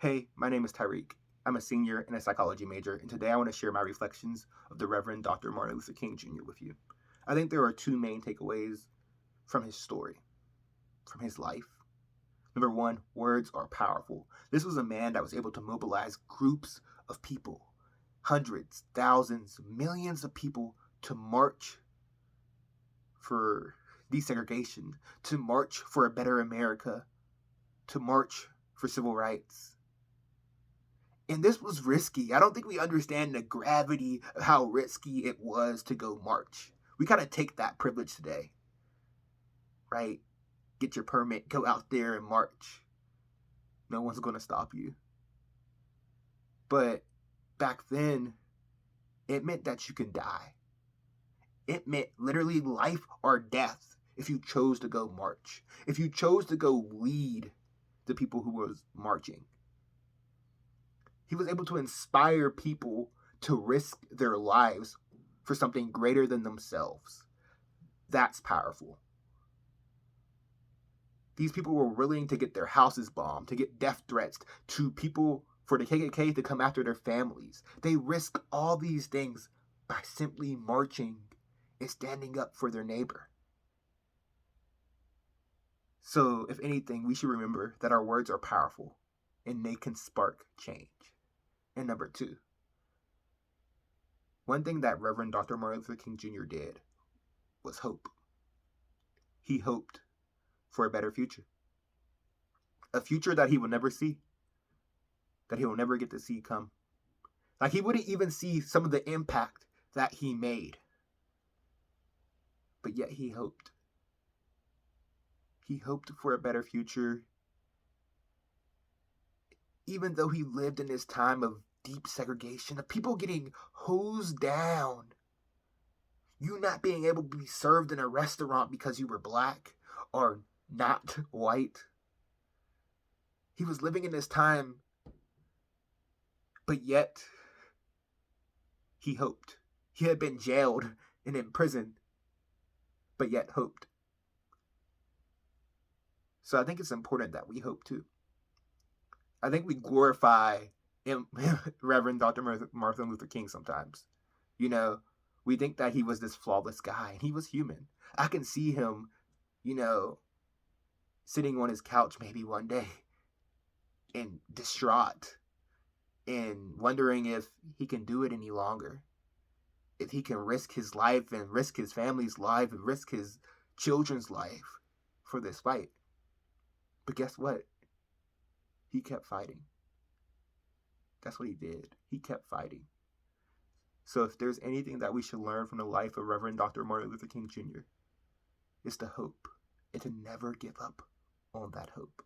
Hey, my name is Tyrique. I'm a senior and a psychology major, and today I want to share my reflections of the Reverend Dr. Martin Luther King Jr. with you. I think there are two main takeaways from his story, from his life. Number one, words are powerful. This was a man that was able to mobilize groups of people, hundreds, thousands, millions of people to march for desegregation, to march for a better America, to march for civil rights. And this was risky. I don't think we understand the gravity of how risky it was to go march. We kind of take that privilege today, right? Get your permit, go out there and march. No one's going to stop you. But back then, it meant that you could die. It meant literally life or death if you chose to go march, if you chose to go lead the people who was marching. He was able to inspire people to risk their lives for something greater than themselves. That's powerful. These people were willing to get their houses bombed, to get death threats, to people for the KKK to come after their families. They risk all these things by simply marching and standing up for their neighbor. So, if anything, we should remember that our words are powerful and they can spark change. And number two, one thing that Reverend Dr. Martin Luther King Jr. did was hope. He hoped for a better future. A future that he will never see, that he will never get to see come. Like, he wouldn't even see some of the impact that he made. But yet he hoped. He hoped for a better future, even though he lived in this time of deep segregation, of people getting hosed down. You not being able to be served in a restaurant because you were black or not white. He was living in this time, but yet he hoped. He had been jailed and imprisoned, but yet hoped. So I think it's important that we hope too. I think we glorify Reverend Dr. Martin Luther King sometimes. You know, we think that he was this flawless guy, and he was human. I can see him, sitting on his couch maybe one day and distraught and wondering if he can do it any longer. If he can risk his life and risk his family's life and risk his children's life for this fight. But guess what? He kept fighting. That's what he did. He kept fighting. So if there's anything that we should learn from the life of Reverend Dr. Martin Luther King Jr., it's to hope and to never give up on that hope.